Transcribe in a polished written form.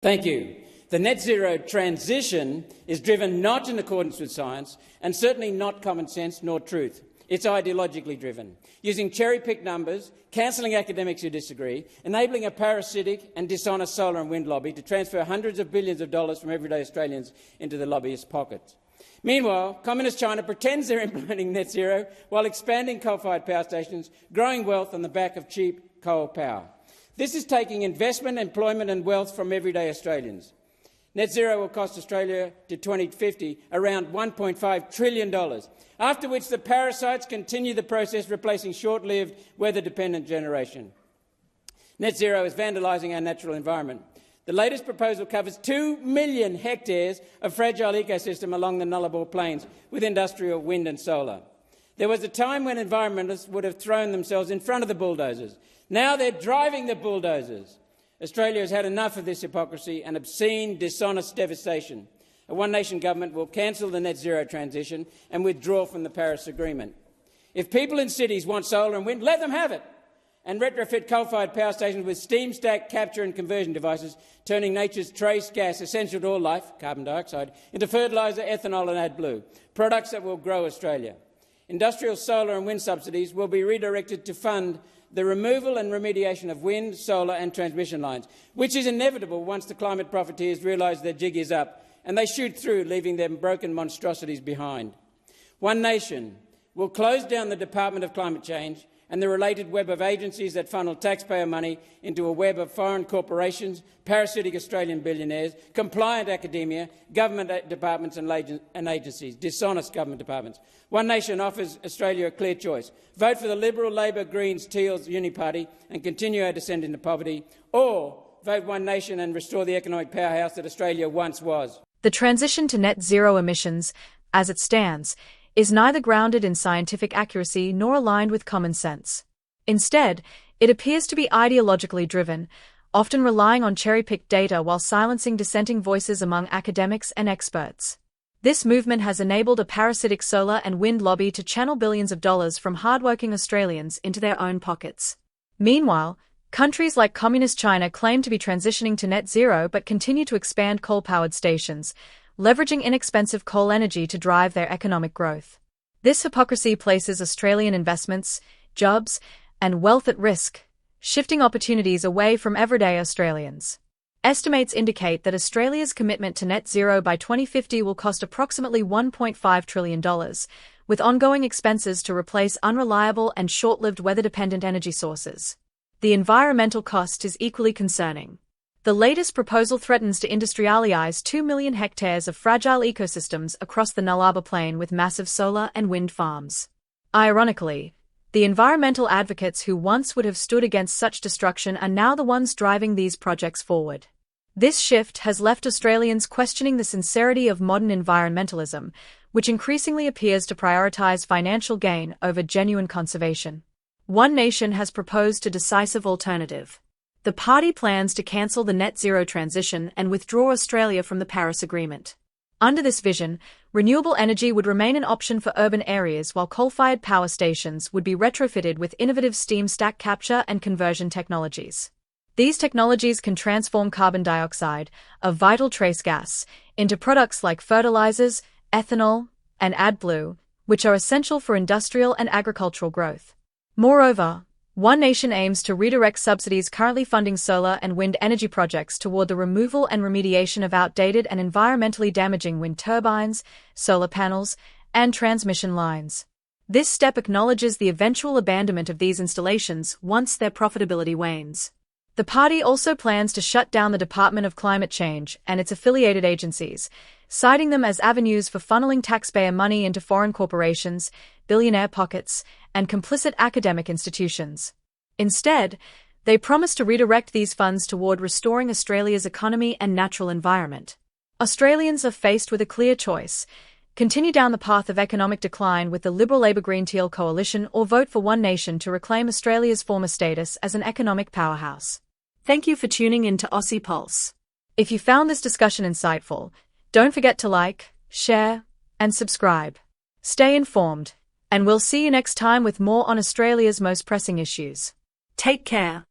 Thank you. The net zero transition is driven not in accordance with science and certainly not common sense nor truth. It's ideologically driven, using cherry-picked numbers, cancelling academics who disagree, enabling a parasitic and dishonest solar and wind lobby to transfer hundreds of billions of dollars from everyday Australians into the lobbyists' pockets. Meanwhile, Communist China pretends they're implementing net zero while expanding coal-fired power stations, growing wealth on the back of cheap coal power. This is taking investment, employment and wealth from everyday Australians. Net zero will cost Australia to 2050 around $1.5 trillion, after which the parasites continue the process, replacing short-lived, weather-dependent generation. Net zero is vandalising our natural environment. The latest proposal covers 2 million hectares of fragile ecosystem along the Nullarbor Plains with industrial wind and solar. There was a time when environmentalists would have thrown themselves in front of the bulldozers. Now they're driving the bulldozers. Australia has had enough of this hypocrisy and obscene, dishonest devastation. A one-nation government will cancel the net zero transition and withdraw from the Paris Agreement. If people in cities want solar and wind, let them have it, and retrofit coal-fired power stations with steam stack capture and conversion devices, turning nature's trace gas, essential to all life, carbon dioxide, into fertiliser, ethanol and AdBlue, products that will grow Australia. Industrial solar and wind subsidies will be redirected to fund the removal and remediation of wind, solar and transmission lines, which is inevitable once the climate profiteers realise their jig is up and they shoot through, leaving their broken monstrosities behind. One Nation will close down the Department of Climate Change and the related web of agencies that funnel taxpayer money into a web of foreign corporations, parasitic Australian billionaires, compliant academia, government departments and agencies, dishonest government departments. One Nation offers Australia a clear choice. Vote for the Liberal, Labor, Greens, Teals Uni-Party and continue our descent into poverty, or vote One Nation and restore the economic powerhouse that Australia once was. The transition to net zero emissions, as it stands, is neither grounded in scientific accuracy nor aligned with common sense. Instead, it appears to be ideologically driven, often relying on cherry-picked data while silencing dissenting voices among academics and experts. This movement has enabled a parasitic solar and wind lobby to channel billions of dollars from hardworking Australians into their own pockets. Meanwhile, countries like Communist China claim to be transitioning to net zero but continue to expand coal-powered stations, leveraging inexpensive coal energy to drive their economic growth. This hypocrisy places Australian investments, jobs, and wealth at risk, shifting opportunities away from everyday Australians. Estimates indicate that Australia's commitment to net zero by 2050 will cost approximately $1.5 trillion, with ongoing expenses to replace unreliable and short-lived weather-dependent energy sources. The environmental cost is equally concerning. The latest proposal threatens to industrialise 2 million hectares of fragile ecosystems across the Nullarbor Plain with massive solar and wind farms. Ironically, the environmental advocates who once would have stood against such destruction are now the ones driving these projects forward. This shift has left Australians questioning the sincerity of modern environmentalism, which increasingly appears to prioritise financial gain over genuine conservation. One Nation has proposed a decisive alternative. The party plans to cancel the net zero transition and withdraw Australia from the Paris Agreement. Under this vision, renewable energy would remain an option for urban areas while coal-fired power stations would be retrofitted with innovative steam stack capture and conversion technologies. These technologies can transform carbon dioxide, a vital trace gas, into products like fertilizers, ethanol, and AdBlue, which are essential for industrial and agricultural growth. Moreover, One Nation aims to redirect subsidies currently funding solar and wind energy projects toward the removal and remediation of outdated and environmentally damaging wind turbines, solar panels, and transmission lines. This step acknowledges the eventual abandonment of these installations once their profitability wanes. The party also plans to shut down the Department of Climate Change and its affiliated agencies, citing them as avenues for funneling taxpayer money into foreign corporations, billionaire pockets, and complicit academic institutions. Instead, they promise to redirect these funds toward restoring Australia's economy and natural environment. Australians are faced with a clear choice: continue down the path of economic decline with the Liberal Labor Green Teal coalition, or vote for One Nation to reclaim Australia's former status as an economic powerhouse. Thank you for tuning in to Aussie Pulse. If you found this discussion insightful, don't forget to like, share, and subscribe. Stay informed, and we'll see you next time with more on Australia's most pressing issues. Take care.